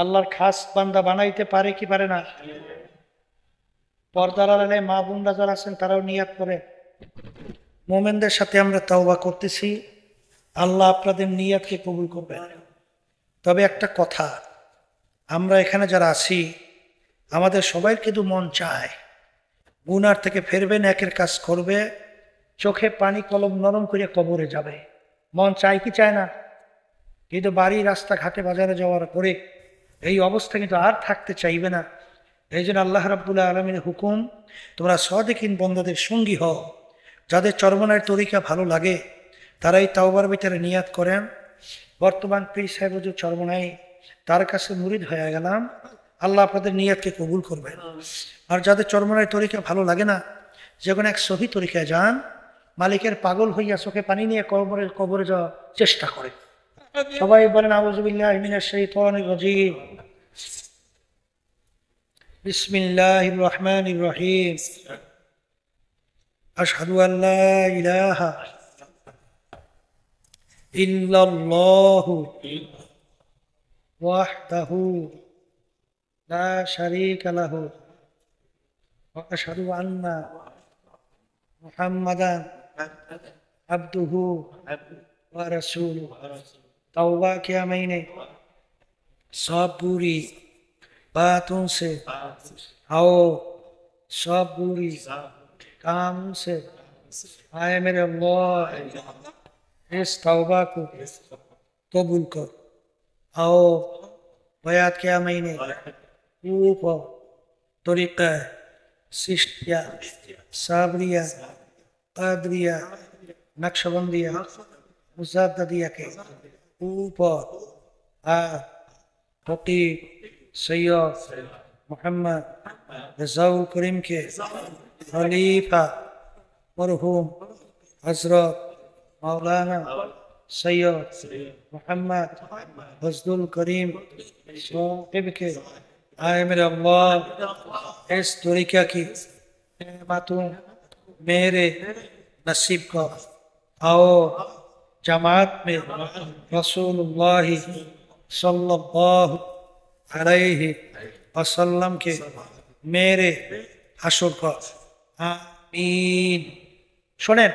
আল্লাহর খাস বান্দা বানাইতে পারে কি পারে না? পর্দার আড়ালে মা বোনরা যারা আছেন তারাও নিয়াত করে। মোমেনদের সাথে আমরা তাওবা করতেছি, আল্লাহ আপনাদের নিয়াতকে কবুল করবেন। তবে একটা কথা, আমরা এখানে যারা আছি আমাদের সবাই কিন্তু মন চায় গুনার থেকে ফেরবে, নেকের কাজ করবে, চোখে পানি কলম নরম করে কবরে যাবে। মন চায় কি চায় না? কিন্তু বাড়ি রাস্তাঘাটে বাজারে যাওয়ার পরে এই অবস্থা কিন্তু আর থাকতে চাইবে না। এই জন্য আল্লাহ রাব্বুল আলামিনের হুকুম, তোমরা সাদিকিন বান্দাদের সঙ্গী হও। যাদের চরমনার তরিকা ভালো লাগে তারাই তাওবার ভিতরে নিয়াত করেন, বর্তমান পীর সাহেব হুজুর চরমনাই, তার কাছে মুরিদ হয়ে গেলাম, আল্লাহ আপনাদের নিয়াতকে কবুল করবেন। আর যাদের চরমনার তরিকা ভালো লাগে না, যে কোনো এক সহি তরিকায় যান, মালিকের পাগল হইয়া চোখে পানি নিয়ে কবরে কবরে যাওয়ার চেষ্টা করে। সবাই বলেন আউযু বিল্লাহি মিনাশ শাইতানির রাজীম। বিসমিল্লাহির রহমানির রহিম। আশহাদু আল্লা ইলাহা ইল্লাল্লাহু ওয়াহদাহু লা শারীকা লাহু ওয়া আশহাদু আন্না মুহাম্মাদান আবদুহু ওয়া রাসূলুহু। तौबा किया मैंने सब बुरी बातों से, आओ सब बुरी कामों से। आए मेरे अल्लाह, इस तौबा को कबूल कर। आओ बयात किया मैंने ऊपर तरीका सिस्टिया साबरिया कादरिया नक्शबंदिया मुजाद्दिया के ऊपर फकीर सैयद मोहम्मद रज़ाउल करीम के खलीफा मरहूम हजरत मौलाना सैयद मोहम्मद फजलुल करीम साहिब के, आए मेरे अल्लाह इस तरीका की नेमतों मेरे नसीब का। आओ जमात में रसूलुल्लाह सल्लल्लाहु अलैहि वसल्लम के मेरे हशर का। आमीन। सुनें।